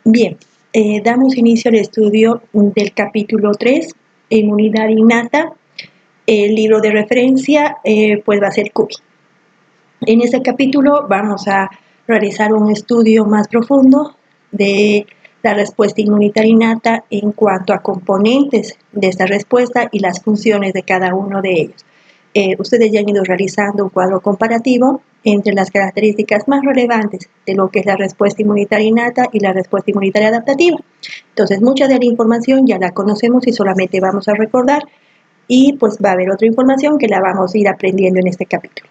Bien, damos inicio al estudio del capítulo 3, Inmunidad Innata. El libro de referencia pues va a ser CUBI. En este capítulo vamos a realizar un estudio más profundo de la respuesta inmunitaria innata en cuanto a componentes de esta respuesta y las funciones de cada uno de ellos. Ustedes ya han ido realizando un cuadro comparativo entre las características más relevantes de lo que es la respuesta inmunitaria innata y la respuesta inmunitaria adaptativa. Entonces, mucha de la información ya la conocemos y solamente vamos a recordar, y pues va a haber otra información que la vamos a ir aprendiendo en este capítulo.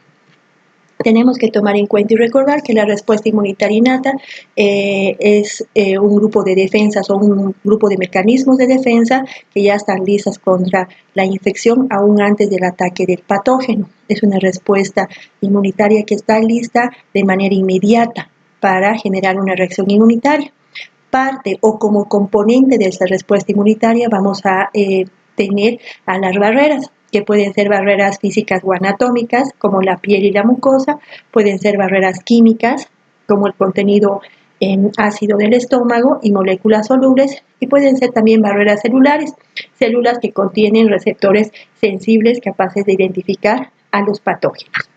Tenemos que tomar en cuenta y recordar que la respuesta inmunitaria innata es un grupo de defensas o un grupo de mecanismos de defensa que ya están listas contra la infección aún antes del ataque del patógeno. Es una respuesta inmunitaria que está lista de manera inmediata para generar una reacción inmunitaria. Parte o como componente de esta respuesta inmunitaria vamos a tener a las barreras, que pueden ser barreras físicas o anatómicas, como la piel y la mucosa, pueden ser barreras químicas, como el contenido en ácido del estómago y moléculas solubles, y pueden ser también barreras celulares, células que contienen receptores sensibles capaces de identificar a los patógenos.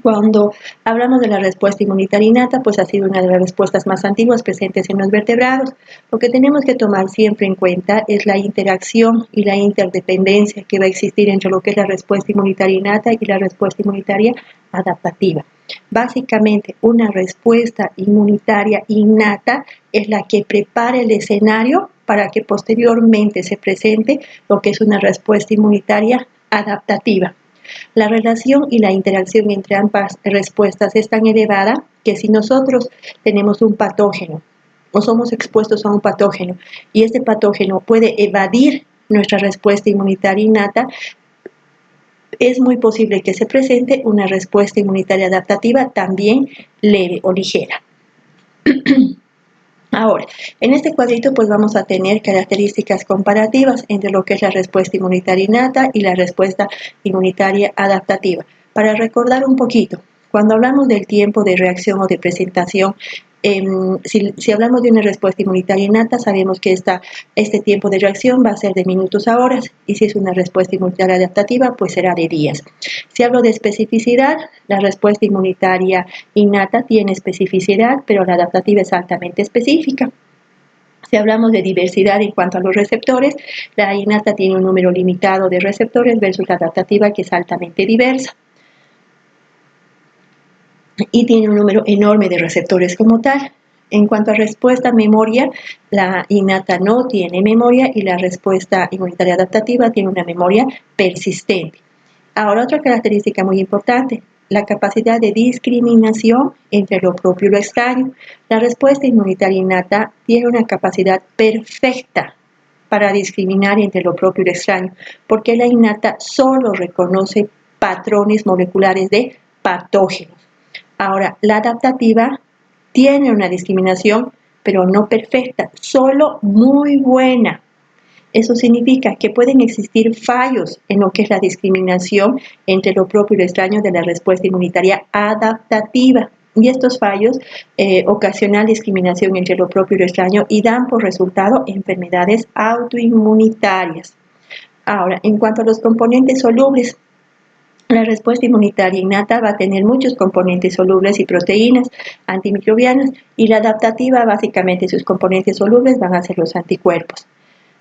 Cuando hablamos de la respuesta inmunitaria innata, pues ha sido una de las respuestas más antiguas presentes en los vertebrados. Lo que tenemos que tomar siempre en cuenta es la interacción y la interdependencia que va a existir entre lo que es la respuesta inmunitaria innata y la respuesta inmunitaria adaptativa. Básicamente, una respuesta inmunitaria innata es la que prepara el escenario para que posteriormente se presente lo que es una respuesta inmunitaria adaptativa. La relación y la interacción entre ambas respuestas es tan elevada que si nosotros tenemos un patógeno o somos expuestos a un patógeno y este patógeno puede evadir nuestra respuesta inmunitaria innata, es muy posible que se presente una respuesta inmunitaria adaptativa también leve o ligera. Ahora, en este cuadrito pues vamos a tener características comparativas entre lo que es la respuesta inmunitaria innata y la respuesta inmunitaria adaptativa. Para recordar un poquito, cuando hablamos del tiempo de reacción o de presentación, si hablamos de una respuesta inmunitaria innata, sabemos que este tiempo de reacción va a ser de minutos a horas, y si es una respuesta inmunitaria adaptativa, pues será de días. Si hablo de especificidad, la respuesta inmunitaria innata tiene especificidad, pero la adaptativa es altamente específica. Si hablamos de diversidad en cuanto a los receptores, la innata tiene un número limitado de receptores versus la adaptativa, que es altamente diversa y tiene un número enorme de receptores como tal. En cuanto a respuesta a memoria, la innata no tiene memoria y la respuesta inmunitaria adaptativa tiene una memoria persistente. Ahora, otra característica muy importante, la capacidad de discriminación entre lo propio y lo extraño. La respuesta inmunitaria innata tiene una capacidad perfecta para discriminar entre lo propio y lo extraño, porque la innata solo reconoce patrones moleculares de patógenos. Ahora, la adaptativa tiene una discriminación, pero no perfecta, solo muy buena. Eso significa que pueden existir fallos en lo que es la discriminación entre lo propio y lo extraño de la respuesta inmunitaria adaptativa. Y estos fallos ocasionan discriminación entre lo propio y lo extraño y dan por resultado enfermedades autoinmunitarias. Ahora, en cuanto a los componentes solubles, la respuesta inmunitaria innata va a tener muchos componentes solubles y proteínas antimicrobianas, y la adaptativa, básicamente sus componentes solubles van a ser los anticuerpos.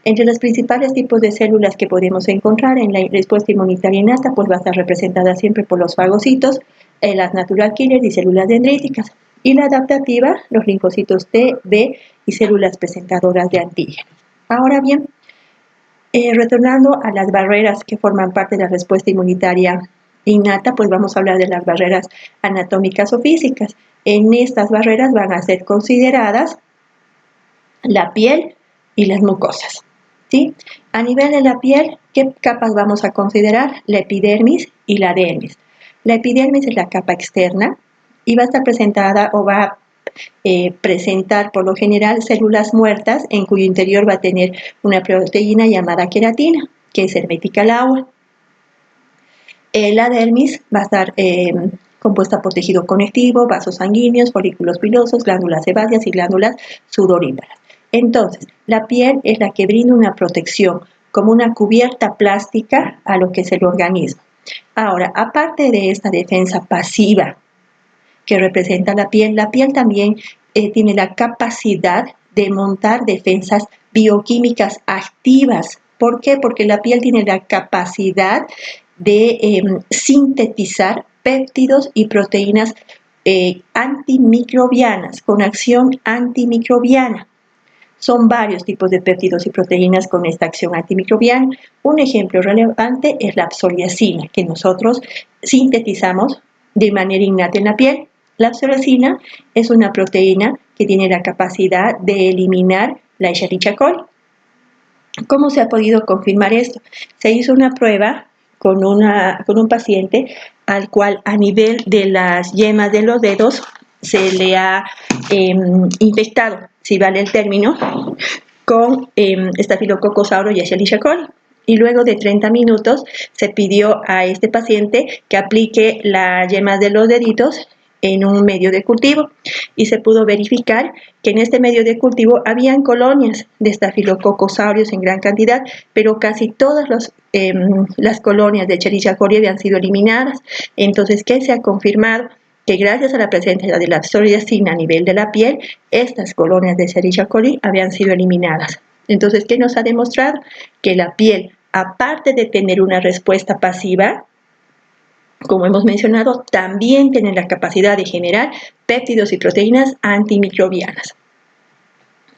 Entre los principales tipos de células que podemos encontrar en la respuesta inmunitaria innata, pues va a estar representada siempre por los fagocitos, las natural killers y células dendríticas. Y la adaptativa, los linfocitos T, B y células presentadoras de antígenos. Ahora bien, retornando a las barreras que forman parte de la respuesta inmunitaria innata, pues vamos a hablar de las barreras anatómicas o físicas. En estas barreras van a ser consideradas la piel y las mucosas, ¿sí? A nivel de la piel, ¿qué capas vamos a considerar? La epidermis y la dermis. La epidermis es la capa externa y va a estar presentada o va a presentar por lo general células muertas en cuyo interior va a tener una proteína llamada queratina, que es hermética al agua. La dermis va a estar compuesta por tejido conectivo, vasos sanguíneos, folículos pilosos, glándulas sebáceas y glándulas sudoríparas. Entonces, la piel es la que brinda una protección, como una cubierta plástica a lo que es el organismo. Ahora, aparte de esta defensa pasiva que representa la piel también tiene la capacidad de montar defensas bioquímicas activas. ¿Por qué? Porque la piel tiene la capacidad de sintetizar péptidos y proteínas antimicrobianas, con acción antimicrobiana. Son varios tipos de péptidos y proteínas con esta acción antimicrobiana. Un ejemplo relevante es la psoriacina, que nosotros sintetizamos de manera innata en la piel. La psoriacina es una proteína que tiene la capacidad de eliminar la Escherichia coli. ¿Cómo se ha podido confirmar esto? Se hizo una prueba con un paciente al cual a nivel de las yemas de los dedos se le ha infectado, si vale el término, con Staphylococcus aureus y Escherichia coli. Y luego de 30 minutos se pidió a este paciente que aplique las yemas de los deditos en un medio de cultivo y se pudo verificar que en este medio de cultivo habían colonias de Staphylococcus aureus en gran cantidad, pero casi todas las colonias de Escherichia coli habían sido eliminadas. Entonces, ¿qué se ha confirmado? Que gracias a la presencia de la psoriacina a nivel de la piel, estas colonias de Escherichia coli habían sido eliminadas. Entonces, ¿qué nos ha demostrado? Que la piel, aparte de tener una respuesta pasiva, como hemos mencionado, también tiene la capacidad de generar péptidos y proteínas antimicrobianas.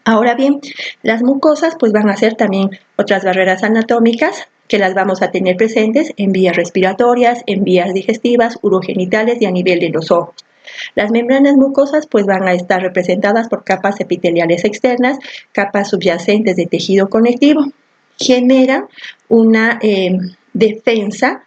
Ahora bien, las mucosas pues van a ser también otras barreras anatómicas que las vamos a tener presentes en vías respiratorias, en vías digestivas, urogenitales y a nivel de los ojos. Las membranas mucosas pues van a estar representadas por capas epiteliales externas, capas subyacentes de tejido conectivo. Generan una defensa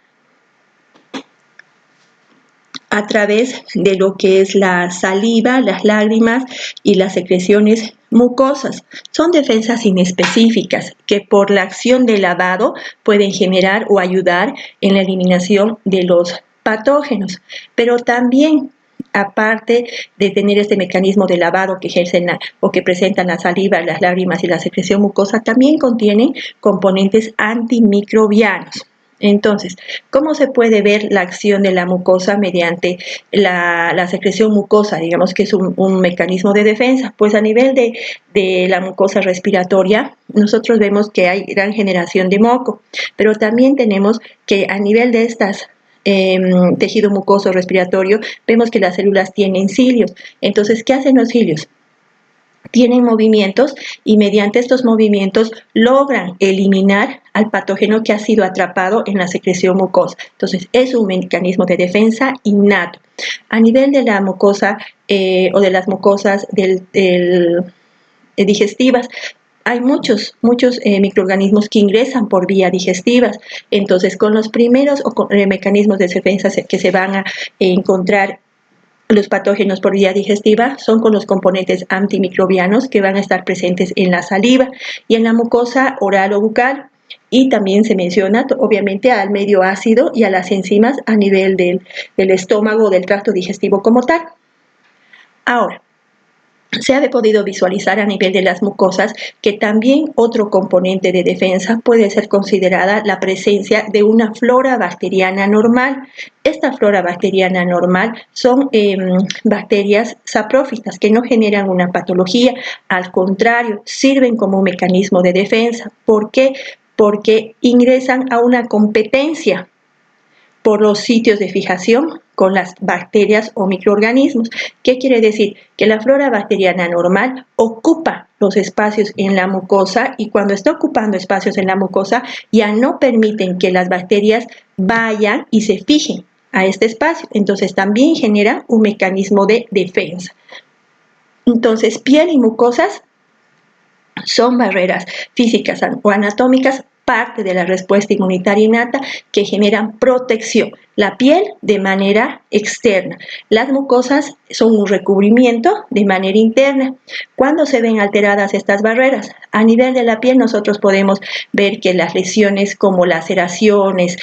a través de lo que es la saliva, las lágrimas y las secreciones mucosas. Son defensas inespecíficas que por la acción del lavado pueden generar o ayudar en la eliminación de los patógenos, pero también aparte de tener este mecanismo de lavado que ejercen o que presentan la saliva, las lágrimas y la secreción mucosa, también contienen componentes antimicrobianos. Entonces, ¿cómo se puede ver la acción de la mucosa mediante la secreción mucosa? Digamos que es un mecanismo de defensa. Pues a nivel de la mucosa respiratoria, nosotros vemos que hay gran generación de moco, pero también tenemos que a nivel de estas tejido mucoso respiratorio, vemos que las células tienen cilios. Entonces, ¿qué hacen los cilios? Tienen movimientos y mediante estos movimientos logran eliminar al patógeno que ha sido atrapado en la secreción mucosa. Entonces, es un mecanismo de defensa innato. A nivel de la mucosa o de las mucosas digestivas, hay muchos microorganismos que ingresan por vía digestivas. Entonces, con los primeros mecanismos de defensa que se van a encontrar los patógenos por vía digestiva son con los componentes antimicrobianos que van a estar presentes en la saliva y en la mucosa oral o bucal. Y también se menciona, obviamente, al medio ácido y a las enzimas a nivel del estómago o del tracto digestivo como tal. Ahora, se ha podido visualizar a nivel de las mucosas que también otro componente de defensa puede ser considerada la presencia de una flora bacteriana normal. Esta flora bacteriana normal son bacterias saprófitas que no generan una patología, al contrario, sirven como un mecanismo de defensa. ¿Por qué? Porque ingresan a una competencia por los sitios de fijación con las bacterias o microorganismos. ¿Qué quiere decir? Que la flora bacteriana normal ocupa los espacios en la mucosa y cuando está ocupando espacios en la mucosa ya no permiten que las bacterias vayan y se fijen a este espacio. Entonces también genera un mecanismo de defensa. Entonces, piel y mucosas son barreras físicas o anatómicas parte de la respuesta inmunitaria innata que generan protección. La piel de manera externa. Las mucosas son un recubrimiento de manera interna. ¿Cuándo se ven alteradas estas barreras? A nivel de la piel nosotros podemos ver que las lesiones como laceraciones,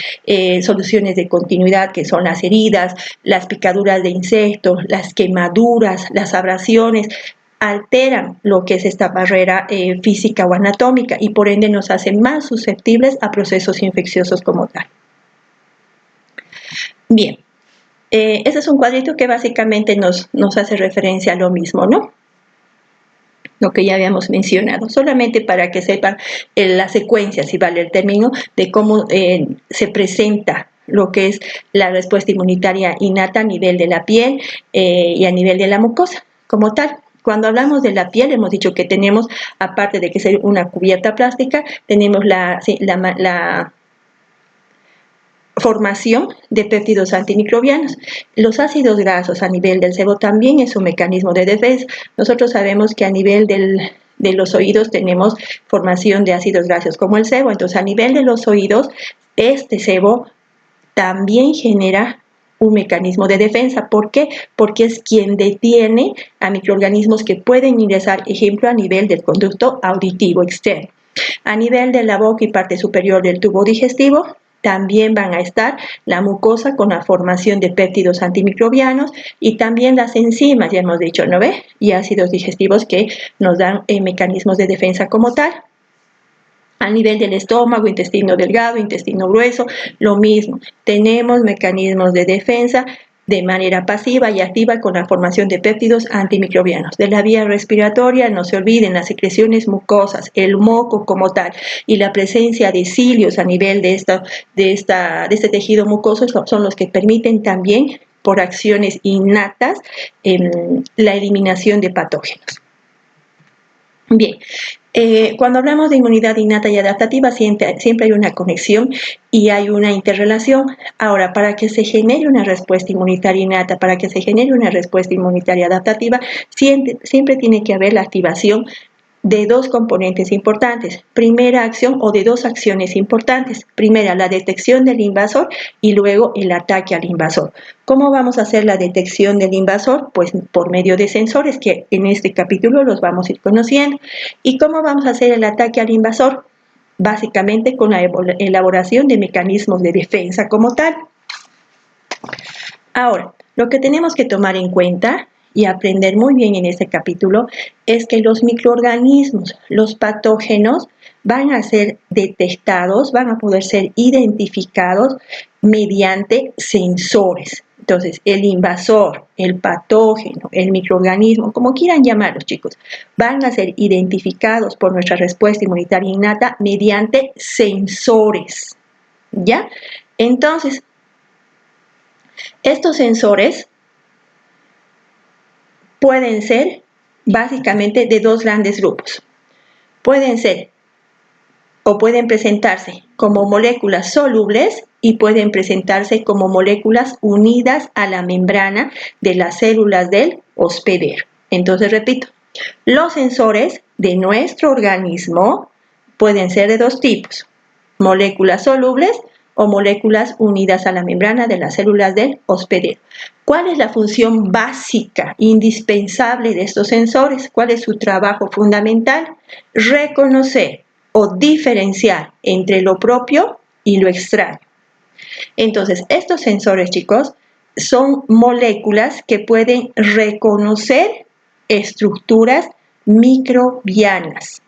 soluciones de continuidad que son las heridas, las picaduras de insectos, las quemaduras, las abrasiones, alteran lo que es esta barrera física o anatómica y por ende nos hacen más susceptibles a procesos infecciosos como tal. Bien, este es un cuadrito que básicamente nos hace referencia a lo mismo, ¿no? Lo que ya habíamos mencionado, solamente para que sepan la secuencia, si vale el término, de cómo se presenta lo que es la respuesta inmunitaria innata a nivel de la piel y a nivel de la mucosa como tal. Cuando hablamos de la piel, hemos dicho que tenemos, aparte de que es una cubierta plástica, tenemos la formación de péptidos antimicrobianos. Los ácidos grasos a nivel del sebo también es un mecanismo de defensa. Nosotros sabemos que a nivel de los oídos tenemos formación de ácidos grasos como el sebo, entonces a nivel de los oídos, este sebo también genera un mecanismo de defensa. ¿Por qué? Porque es quien detiene a microorganismos que pueden ingresar, ejemplo, a nivel del conducto auditivo externo. A nivel de la boca y parte superior del tubo digestivo, también van a estar la mucosa con la formación de péptidos antimicrobianos y también las enzimas, ya hemos dicho, ¿no ve? Y ácidos digestivos que nos dan mecanismos de defensa como tal. A nivel del estómago, intestino delgado, intestino grueso, lo mismo. Tenemos mecanismos de defensa de manera pasiva y activa con la formación de péptidos antimicrobianos. De la vía respiratoria, no se olviden las secreciones mucosas, el moco como tal y la presencia de cilios a nivel de este tejido mucoso son los que permiten también, por acciones innatas, la eliminación de patógenos. Bien, cuando hablamos de inmunidad innata y adaptativa siempre hay una conexión y hay una interrelación. Ahora, para que se genere una respuesta inmunitaria innata, para que se genere una respuesta inmunitaria adaptativa, siempre tiene que haber la activación de dos componentes importantes. Primera acción o de dos acciones importantes. Primera, la detección del invasor y luego el ataque al invasor. ¿Cómo vamos a hacer la detección del invasor? Pues por medio de sensores que en este capítulo los vamos a ir conociendo. ¿Y cómo vamos a hacer el ataque al invasor? Básicamente con la elaboración de mecanismos de defensa como tal. Ahora, lo que tenemos que tomar en cuenta y aprender muy bien en este capítulo es que los microorganismos, los patógenos, van a ser detectados, van a poder ser identificados mediante sensores. Entonces, el invasor, el patógeno, el microorganismo, como quieran llamarlos, chicos, van a ser identificados por nuestra respuesta inmunitaria innata mediante sensores, ¿ya? Entonces, estos sensores pueden ser básicamente de dos grandes grupos. Pueden ser o pueden presentarse como moléculas solubles y pueden presentarse como moléculas unidas a la membrana de las células del hospedero. Entonces, repito, los sensores de nuestro organismo pueden ser de dos tipos: moléculas solubles o moléculas unidas a la membrana de las células del hospedero. ¿Cuál es la función básica, indispensable de estos sensores? ¿Cuál es su trabajo fundamental? Reconocer o diferenciar entre lo propio y lo extraño. Entonces, estos sensores, chicos, son moléculas que pueden reconocer estructuras microbianas.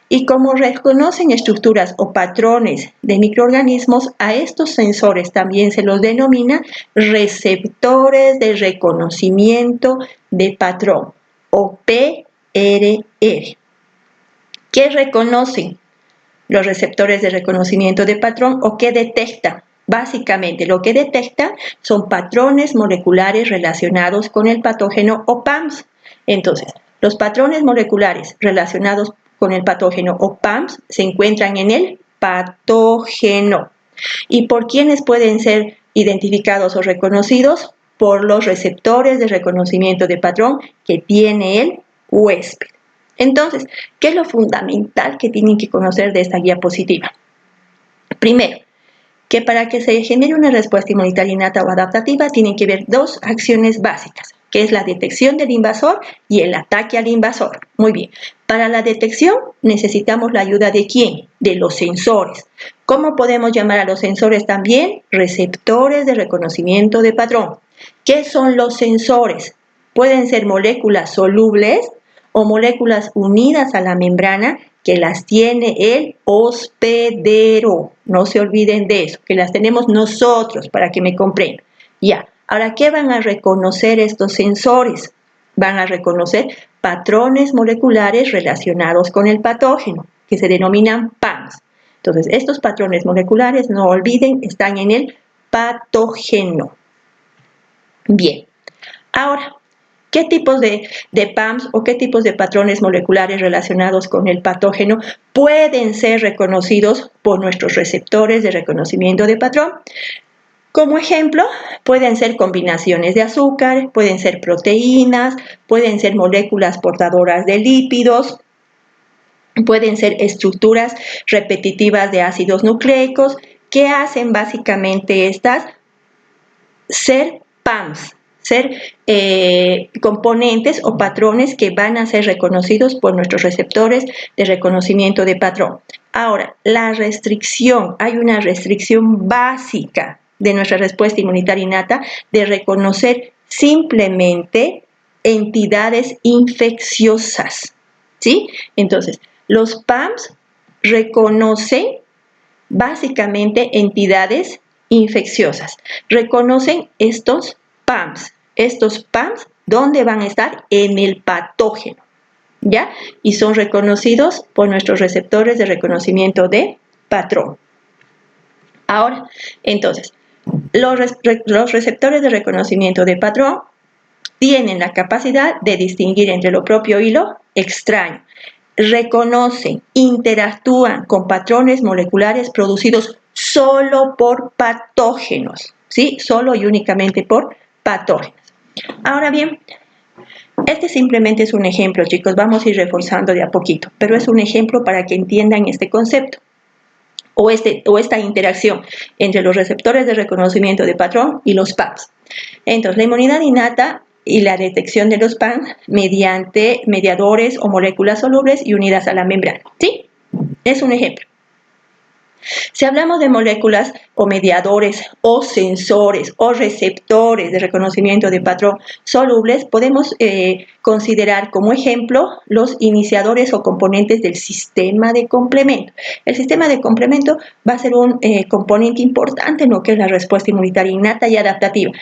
Y como reconocen estructuras o patrones de microorganismos, a estos sensores también se los denomina receptores de reconocimiento de patrón, o PRR. ¿Qué reconocen los receptores de reconocimiento de patrón o qué detectan? Básicamente, lo que detectan son patrones moleculares relacionados con el patógeno o PAMS. Entonces, los patrones moleculares relacionados con el patógeno o PAMS se encuentran en el patógeno. ¿Y por quiénes pueden ser identificados o reconocidos? Por los receptores de reconocimiento de patrón que tiene el huésped. Entonces, ¿qué es lo fundamental que tienen que conocer de esta diapositiva? Primero, que para que se genere una respuesta inmunitaria innata o adaptativa tienen que haber dos acciones básicas, que es la detección del invasor y el ataque al invasor. Muy bien. Para la detección necesitamos la ayuda ¿de quién? De los sensores. ¿Cómo podemos llamar a los sensores también? Receptores de reconocimiento de patrón. ¿Qué son los sensores? Pueden ser moléculas solubles o moléculas unidas a la membrana que las tiene el hospedero. No se olviden de eso, que las tenemos nosotros, para que me comprendan. Ya, ahora, ¿qué van a reconocer estos sensores? Van a reconocer patrones moleculares relacionados con el patógeno, que se denominan PAMs. Entonces, estos patrones moleculares, no olviden, están en el patógeno. Bien, ahora, ¿qué tipos de PAMs o qué tipos de patrones moleculares relacionados con el patógeno pueden ser reconocidos por nuestros receptores de reconocimiento de patrón? Como ejemplo, pueden ser combinaciones de azúcar, pueden ser proteínas, pueden ser moléculas portadoras de lípidos, pueden ser estructuras repetitivas de ácidos nucleicos. ¿Qué hacen básicamente estas? Ser PAMs, ser componentes o patrones que van a ser reconocidos por nuestros receptores de reconocimiento de patrón. Ahora, la restricción, hay una restricción básica de nuestra respuesta inmunitaria innata de reconocer simplemente entidades infecciosas, ¿sí? Entonces, los PAMs reconocen básicamente entidades infecciosas. Reconocen estos PAMs. Estos PAMs, ¿dónde van a estar? En el patógeno, ¿ya? Y son reconocidos por nuestros receptores de reconocimiento de patrón. Ahora, entonces, los receptores de reconocimiento de patrón tienen la capacidad de distinguir entre lo propio y lo extraño. Reconocen, interactúan con patrones moleculares producidos solo por patógenos, ¿sí? Solo y únicamente por patógenos. Ahora bien, este simplemente es un ejemplo, chicos, vamos a ir reforzando de a poquito, pero es un ejemplo para que entiendan este concepto o esta interacción entre los receptores de reconocimiento de patrón y los PAMs. Entonces, la inmunidad innata y la detección de los PAMs mediante mediadores o moléculas solubles y unidas a la membrana, ¿sí? Es un ejemplo. Si hablamos de moléculas o mediadores o sensores o receptores de reconocimiento de patrón solubles, podemos considerar como ejemplo los iniciadores o componentes del sistema de complemento. El sistema de complemento va a ser un componente importante en lo que es la respuesta inmunitaria innata y adaptativa.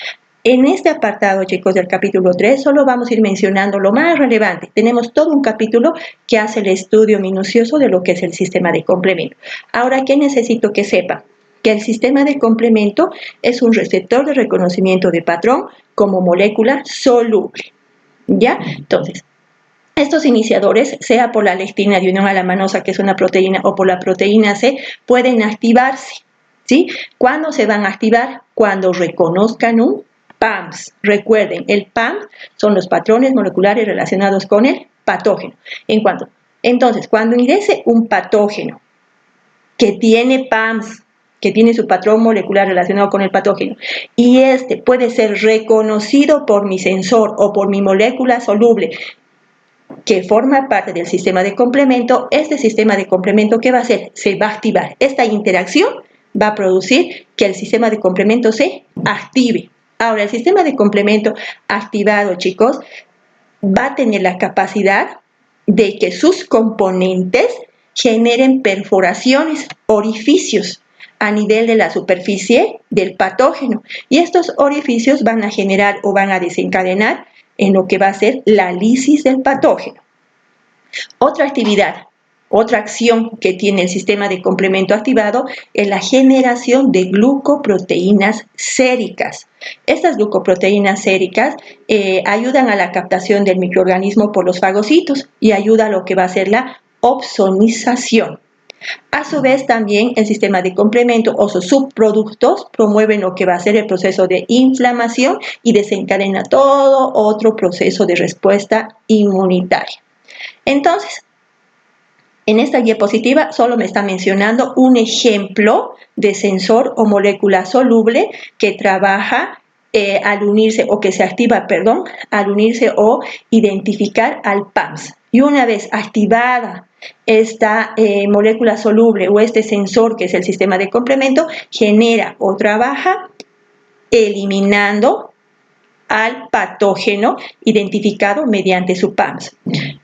En este apartado, chicos, del capítulo 3, solo vamos a ir mencionando lo más relevante. Tenemos todo un capítulo que hace el estudio minucioso de lo que es el sistema de complemento. Ahora, ¿qué necesito que sepan? Que el sistema de complemento es un receptor de reconocimiento de patrón como molécula soluble, ¿ya? Entonces, estos iniciadores, sea por la lectina de unión a la manosa, que es una proteína, o por la proteína C, pueden activarse, ¿sí? ¿Cuándo se van a activar? Cuando reconozcan un PAMs. Recuerden, el PAM son los patrones moleculares relacionados con el patógeno. Entonces, cuando ingrese un patógeno que tiene PAMs, que tiene su patrón molecular relacionado con el patógeno, y este puede ser reconocido por mi sensor o por mi molécula soluble que forma parte del sistema de complemento, este sistema de complemento, ¿qué va a hacer? Se va a activar. Esta interacción va a producir que el sistema de complemento se active. Ahora, el sistema de complemento activado, chicos, va a tener la capacidad de que sus componentes generen perforaciones, orificios a nivel de la superficie del patógeno. Y estos orificios van a generar o van a desencadenar en lo que va a ser la lisis del patógeno. Otra actividad, otra acción que tiene el sistema de complemento activado es la generación de glucoproteínas séricas. Estas glucoproteínas séricas ayudan a la captación del microorganismo por los fagocitos y ayuda a lo que va a ser la opsonización. A su vez, también el sistema de complemento o sus subproductos promueven lo que va a ser el proceso de inflamación y desencadena todo otro proceso de respuesta inmunitaria. Entonces, En esta diapositiva solo me está mencionando un ejemplo de sensor o molécula soluble que trabaja al unirse, o que se activa, perdón, al unirse o identificar al PAMS. Y una vez activada esta molécula soluble o este sensor, que es el sistema de complemento, genera o trabaja eliminando al patógeno identificado mediante su PAMS.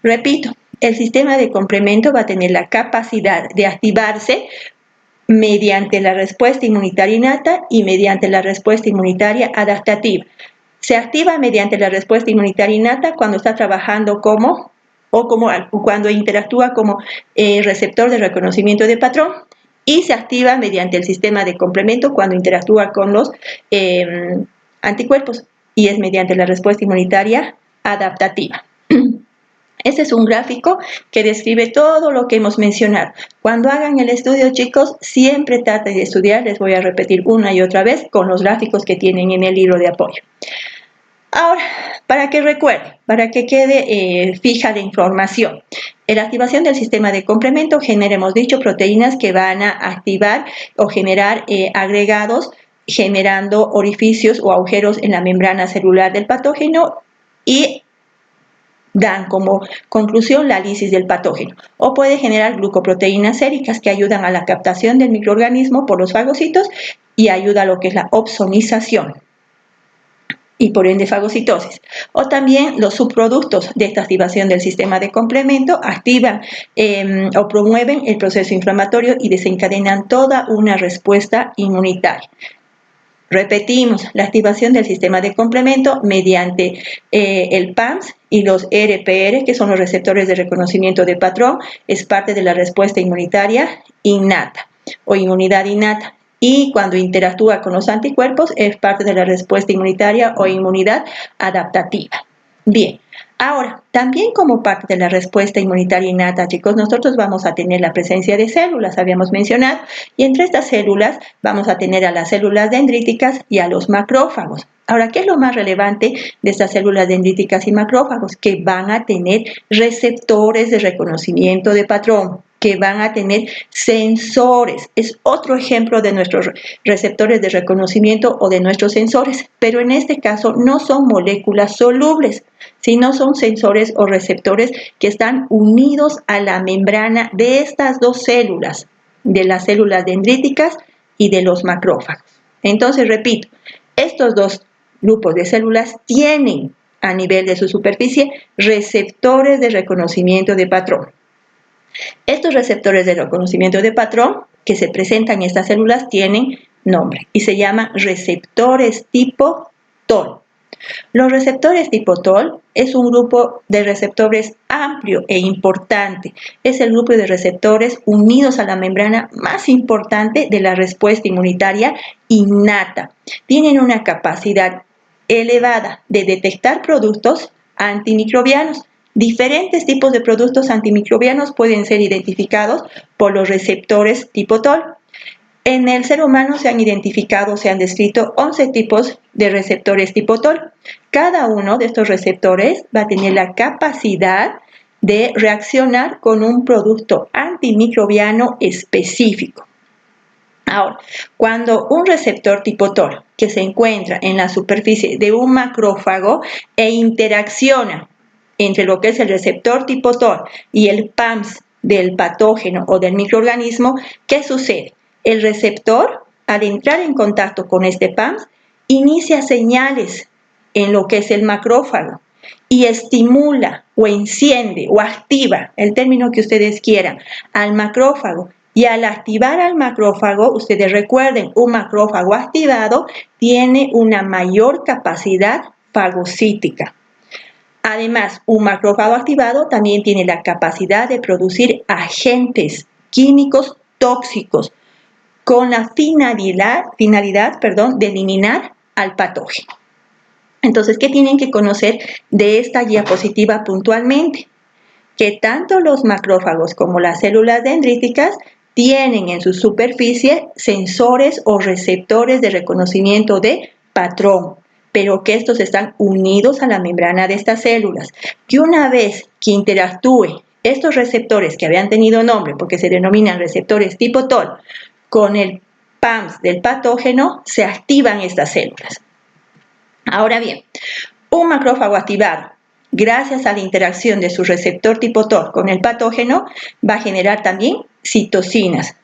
Repito, el sistema de complemento va a tener la capacidad de activarse mediante la respuesta inmunitaria innata y mediante la respuesta inmunitaria adaptativa. Se activa mediante la respuesta inmunitaria innata cuando está trabajando cuando interactúa como receptor de reconocimiento de patrón, y se activa mediante el sistema de complemento cuando interactúa con los anticuerpos, y es mediante la respuesta inmunitaria adaptativa. Este es un gráfico que describe todo lo que hemos mencionado. Cuando hagan el estudio, chicos, siempre traten de estudiar, les voy a repetir una y otra vez, con los gráficos que tienen en el libro de apoyo. Ahora, para que recuerden, para que quede fija la información, en la activación del sistema de complemento genera, hemos dicho, proteínas que van a activar o generar agregados, generando orificios o agujeros en la membrana celular del patógeno, y dan como conclusión la lisis del patógeno. O puede generar glucoproteínas séricas que ayudan a la captación del microorganismo por los fagocitos y ayuda a lo que es la opsonización y por ende fagocitosis. O también los subproductos de esta activación del sistema de complemento activan o promueven el proceso inflamatorio y desencadenan toda una respuesta inmunitaria. Repetimos, la activación del sistema de complemento mediante el PAMS y los RPR, que son los receptores de reconocimiento de patrón, es parte de la respuesta inmunitaria innata o inmunidad innata. Y cuando interactúa con los anticuerpos es parte de la respuesta inmunitaria o inmunidad adaptativa. Bien, ahora, también como parte de la respuesta inmunitaria innata, chicos, nosotros vamos a tener la presencia de células, habíamos mencionado, y entre estas células vamos a tener a las células dendríticas y a los macrófagos. Ahora, ¿qué es lo más relevante de estas células dendríticas y macrófagos? Que van a tener receptores de reconocimiento de patrón, que van a tener sensores. Es otro ejemplo de nuestros receptores de reconocimiento o de nuestros sensores, pero en este caso no son moléculas solubles, sino son sensores o receptores que están unidos a la membrana de estas dos células, de las células dendríticas y de los macrófagos. Entonces, repito, estos dos grupos de células tienen a nivel de su superficie receptores de reconocimiento de patrón. Estos receptores de reconocimiento de patrón que se presentan en estas células tienen nombre y se llaman receptores tipo TOL. Los receptores tipo TOL es un grupo de receptores amplio e importante. Es el grupo de receptores unidos a la membrana más importante de la respuesta inmunitaria innata. Tienen una capacidad elevada de detectar productos antimicrobianos. Diferentes tipos de productos antimicrobianos pueden ser identificados por los receptores tipo TOL. En el ser humano se han identificado, se han descrito 11 tipos de receptores tipo TOL. Cada uno de estos receptores va a tener la capacidad de reaccionar con un producto antimicrobiano específico. Ahora, cuando un receptor tipo TOL que se encuentra en la superficie de un macrófago e interacciona entre lo que es el receptor tipo TOL y el PAMS del patógeno o del microorganismo, ¿qué sucede? El receptor, al entrar en contacto con este PAMS, inicia señales en lo que es el macrófago y estimula o enciende o activa, el término que ustedes quieran, al macrófago. Y al activar al macrófago, ustedes recuerden, un macrófago activado tiene una mayor capacidad fagocítica. Además, un macrófago activado también tiene la capacidad de producir agentes químicos tóxicos con la finalidad de eliminar al patógeno. Entonces, ¿qué tienen que conocer de esta diapositiva puntualmente? Que tanto los macrófagos como las células dendríticas tienen en su superficie sensores o receptores de reconocimiento de patrón, pero que estos están unidos a la membrana de estas células, que una vez que interactúe estos receptores que habían tenido nombre, porque se denominan receptores tipo TOL, con el PAMS del patógeno, se activan estas células. Ahora bien, un macrófago activado, gracias a la interacción de su receptor tipo TOL con el patógeno, va a generar también citocinas.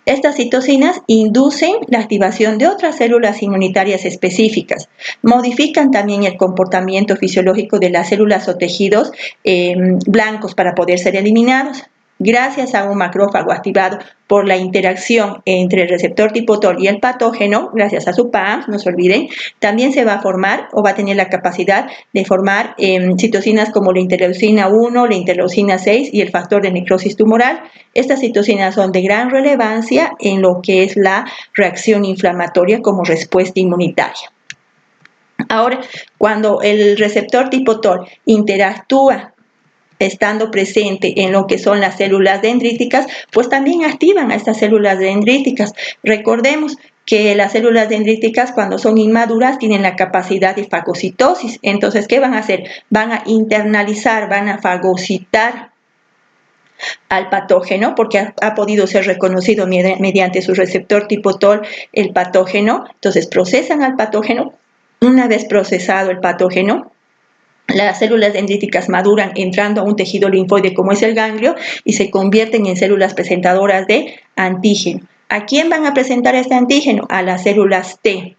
Estas citocinas inducen la activación de otras células inmunitarias específicas, modifican también el comportamiento fisiológico de las células o tejidos blancos para poder ser eliminados. Gracias a un macrófago activado por la interacción entre el receptor tipo TOL y el patógeno, gracias a su PAMS, no se olviden, también se va a formar o va a tener la capacidad de formar citocinas como la interleucina 1, la interleucina 6 y el factor de necrosis tumoral. Estas citocinas son de gran relevancia en lo que es la reacción inflamatoria como respuesta inmunitaria. Ahora, cuando el receptor tipo TOL interactúa estando presente en lo que son las células dendríticas, pues también activan a estas células dendríticas. Recordemos que las células dendríticas cuando son inmaduras tienen la capacidad de fagocitosis. Entonces, ¿qué van a hacer? Van a internalizar, van a fagocitar al patógeno, porque ha podido ser reconocido mediante su receptor tipo TOL el patógeno. Entonces, procesan al patógeno. Una vez procesado el patógeno, las células dendríticas maduran entrando a un tejido linfoide como es el ganglio y se convierten en células presentadoras de antígeno. ¿A quién van a presentar este antígeno? A las células T.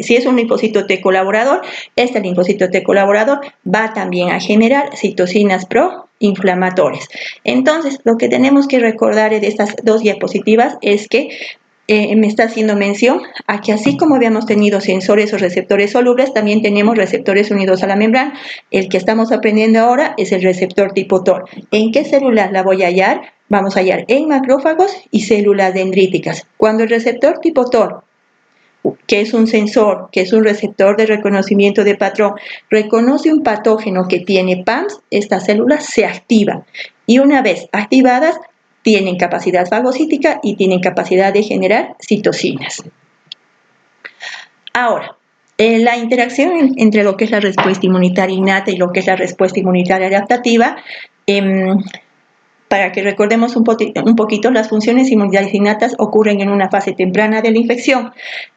Si es un linfocito T colaborador, este linfocito T colaborador va también a generar citocinas proinflamatorias. Entonces, lo que tenemos que recordar de estas dos diapositivas es que me está haciendo mención a que así como habíamos tenido sensores o receptores solubles, también tenemos receptores unidos a la membrana. El que estamos aprendiendo ahora es el receptor tipo TOL. ¿En qué células la voy a hallar? Vamos a hallar en macrófagos y células dendríticas. Cuando el receptor tipo TOL, que es un sensor, que es un receptor de reconocimiento de patrón, reconoce un patógeno que tiene PAMS, estas células se activan. Y una vez activadas, tienen capacidad fagocítica y tienen capacidad de generar citocinas. Ahora, la interacción entre lo que es la respuesta inmunitaria innata y lo que es la respuesta inmunitaria adaptativa, para que recordemos un poquito, las funciones inmunitarias innatas ocurren en una fase temprana de la infección.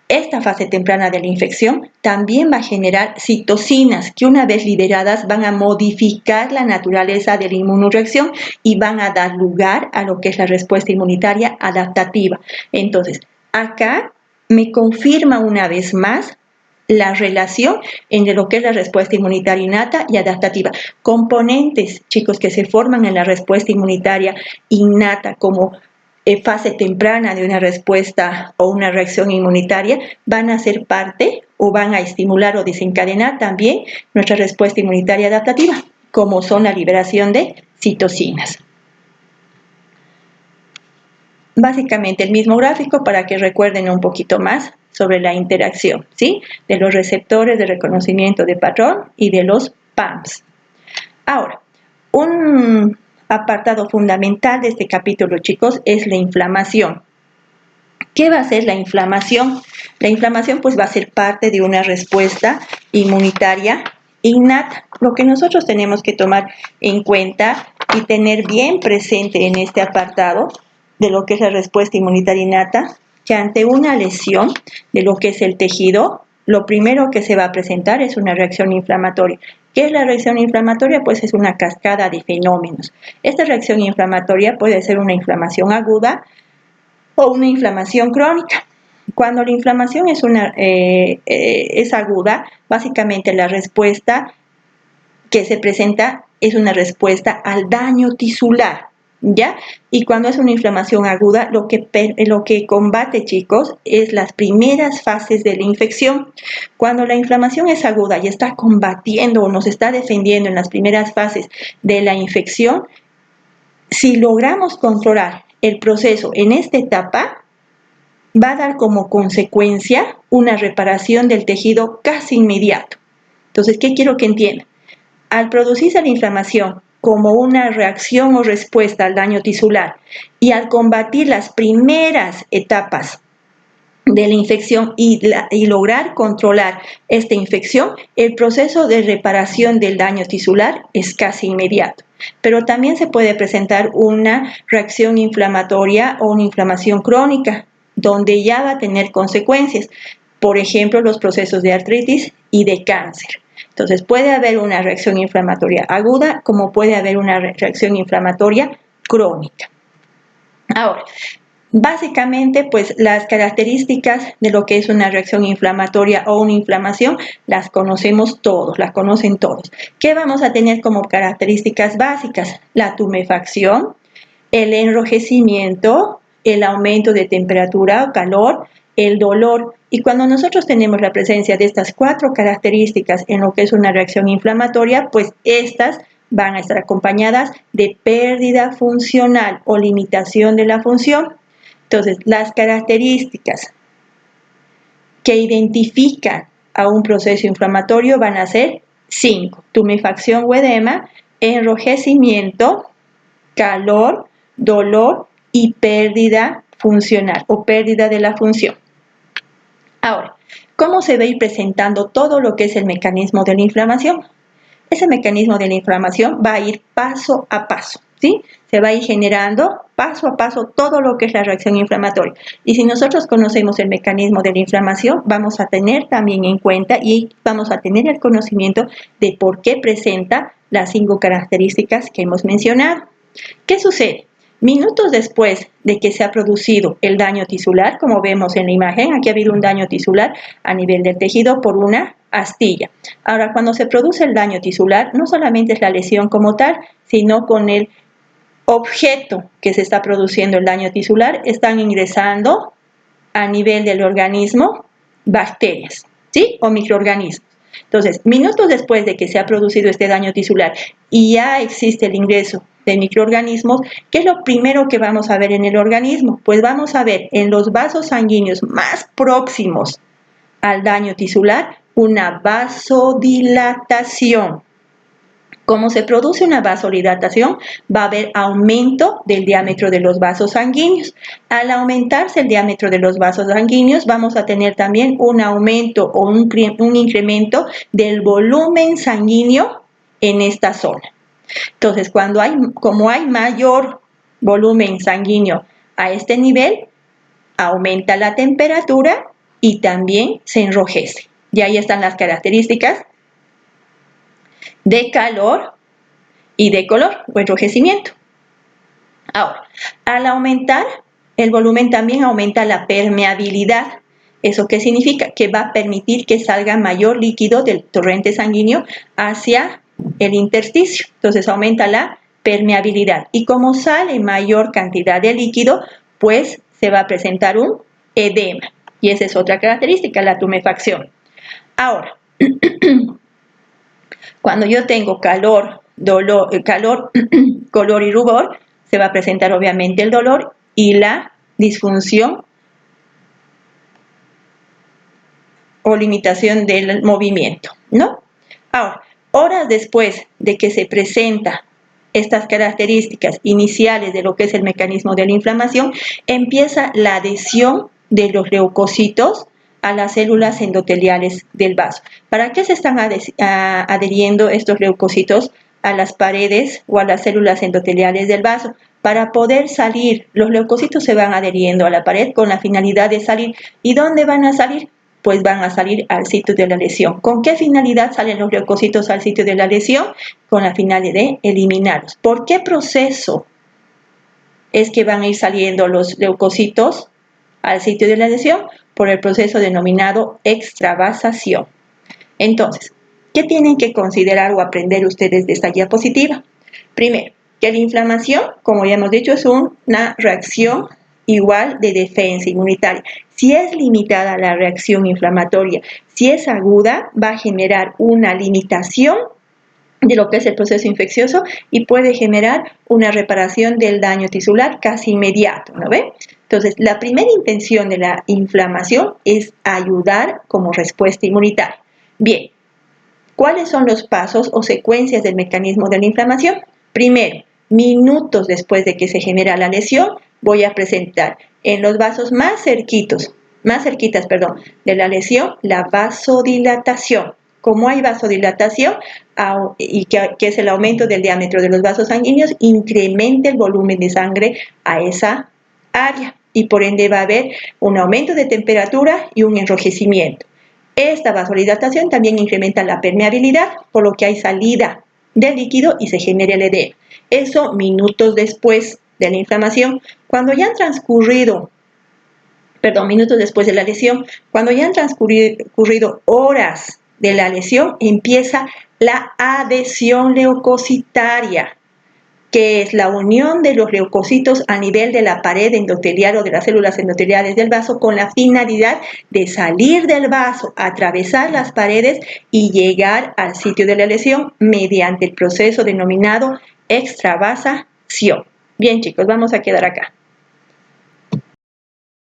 Esta fase temprana de la infección también va a generar citocinas que una vez liberadas van a modificar la naturaleza de la inmunoreacción y van a dar lugar a lo que es la respuesta inmunitaria adaptativa. Entonces, acá me confirma una vez más la relación entre lo que es la respuesta inmunitaria innata y adaptativa. Componentes, chicos, que se forman en la respuesta inmunitaria innata como fase temprana de una respuesta o una reacción inmunitaria van a ser parte o van a estimular o desencadenar también nuestra respuesta inmunitaria adaptativa, como son la liberación de citocinas. Básicamente el mismo gráfico para que recuerden un poquito más sobre la interacción, ¿sí?, de los receptores de reconocimiento de patrón y de los PAMS. Ahora, un apartado fundamental de este capítulo, chicos, es la inflamación. ¿Qué va a ser la inflamación? La inflamación pues va a ser parte de una respuesta inmunitaria innata. Lo que nosotros tenemos que tomar en cuenta y tener bien presente en este apartado de lo que es la respuesta inmunitaria innata, que ante una lesión de lo que es el tejido, lo primero que se va a presentar es una reacción inflamatoria. ¿Qué es la reacción inflamatoria? Pues es una cascada de fenómenos. Esta reacción inflamatoria puede ser una inflamación aguda o una inflamación crónica. Cuando la inflamación es aguda, básicamente la respuesta que se presenta es una respuesta al daño tisular, ¿ya? Y cuando es una inflamación aguda, lo que combate, chicos, es las primeras fases de la infección. Cuando la inflamación es aguda y está combatiendo o nos está defendiendo en las primeras fases de la infección, si logramos controlar el proceso en esta etapa, va a dar como consecuencia una reparación del tejido casi inmediato. Entonces, ¿qué quiero que entiendan? Al producirse la inflamación como una reacción o respuesta al daño tisular y al combatir las primeras etapas de la infección y lograr controlar esta infección, el proceso de reparación del daño tisular es casi inmediato. Pero también se puede presentar una reacción inflamatoria o una inflamación crónica, donde ya va a tener consecuencias. Por ejemplo, los procesos de artritis y de cáncer. Entonces, puede haber una reacción inflamatoria aguda, como puede haber una reacción inflamatoria crónica. Ahora, básicamente, pues las características de lo que es una reacción inflamatoria o una inflamación las conocemos todos, las conocen todos. ¿Qué vamos a tener como características básicas? La tumefacción, el enrojecimiento, el aumento de temperatura o calor, el dolor. Y cuando nosotros tenemos la presencia de estas 4 características en lo que es una reacción inflamatoria, pues estas van a estar acompañadas de pérdida funcional o limitación de la función. Entonces, las características que identifican a un proceso inflamatorio van a ser 5: tumefacción o edema, enrojecimiento, calor, dolor y pérdida funcional o pérdida de la función. Ahora, ¿cómo se va a ir presentando todo lo que es el mecanismo de la inflamación? Ese mecanismo de la inflamación va a ir paso a paso, ¿sí? Se va a ir generando paso a paso todo lo que es la reacción inflamatoria. Y si nosotros conocemos el mecanismo de la inflamación, vamos a tener también en cuenta y vamos a tener el conocimiento de por qué presenta las 5 características que hemos mencionado. ¿Qué sucede? Minutos después de que se ha producido el daño tisular, como vemos en la imagen, aquí ha habido un daño tisular a nivel del tejido por una astilla. Ahora, cuando se produce el daño tisular, no solamente es la lesión como tal, sino con el objeto que se está produciendo el daño tisular, están ingresando a nivel del organismo bacterias, ¿sí? O microorganismos. Entonces, minutos después de que se ha producido este daño tisular y ya existe el ingreso de microorganismos, ¿qué es lo primero que vamos a ver en el organismo? Pues vamos a ver en los vasos sanguíneos más próximos al daño tisular una vasodilatación. Como se produce una vasodilatación, va a haber aumento del diámetro de los vasos sanguíneos. Al aumentarse el diámetro de los vasos sanguíneos, vamos a tener también un aumento o un incremento del volumen sanguíneo en esta zona. Entonces, como hay mayor volumen sanguíneo a este nivel, aumenta la temperatura y también se enrojece. Y ahí están las características de calor y de color o enrojecimiento. Ahora, al aumentar el volumen también aumenta la permeabilidad. ¿Eso qué significa? Que va a permitir que salga mayor líquido del torrente sanguíneo hacia el intersticio. Entonces aumenta la permeabilidad. Y como sale mayor cantidad de líquido, pues se va a presentar un edema. Y esa es otra característica, la tumefacción. Ahora, cuando yo tengo calor, color y rubor, se va a presentar obviamente el dolor y la disfunción o limitación del movimiento, ¿no? Ahora, horas después de que se presenta estas características iniciales de lo que es el mecanismo de la inflamación, empieza la adhesión de los leucocitos a las células endoteliales del vaso. ¿Para qué se están adheriendo estos leucocitos a las paredes o a las células endoteliales del vaso? Para poder salir, los leucocitos se van adheriendo a la pared con la finalidad de salir. ¿Y dónde van a salir? Pues van a salir al sitio de la lesión. ¿Con qué finalidad salen los leucocitos al sitio de la lesión? Con la finalidad de eliminarlos. ¿Por qué proceso es que van a ir saliendo los leucocitos al sitio de la lesión? Por el proceso denominado extravasación. Entonces, ¿qué tienen que considerar o aprender ustedes de esta diapositiva? Primero, que la inflamación, como ya hemos dicho, es una reacción igual de defensa inmunitaria. Si es limitada la reacción inflamatoria, si es aguda, va a generar una limitación de lo que es el proceso infeccioso y puede generar una reparación del daño tisular casi inmediato, ¿no ve? Entonces, la primera intención de la inflamación es ayudar como respuesta inmunitaria. Bien, ¿cuáles son los pasos o secuencias del mecanismo de la inflamación? Primero, minutos después de que se genera la lesión, voy a presentar en los vasos más cerquitos más cerquitas, perdón, de la lesión, la vasodilatación. Como hay vasodilatación y que es el aumento del diámetro de los vasos sanguíneos, incrementa el volumen de sangre a esa área y por ende va a haber un aumento de temperatura y un enrojecimiento. Esta vasodilatación también incrementa la permeabilidad, por lo que hay salida del líquido y se genera el edema. Eso minutos después de la inflamación. Cuando ya han transcurrido, minutos después de la lesión, cuando ya han transcurrido horas de la lesión, empieza la adhesión leucocitaria, que es la unión de los leucocitos a nivel de la pared endotelial o de las células endoteliales del vaso con la finalidad de salir del vaso, atravesar las paredes y llegar al sitio de la lesión mediante el proceso denominado extravasación. Bien chicos, vamos a quedar acá.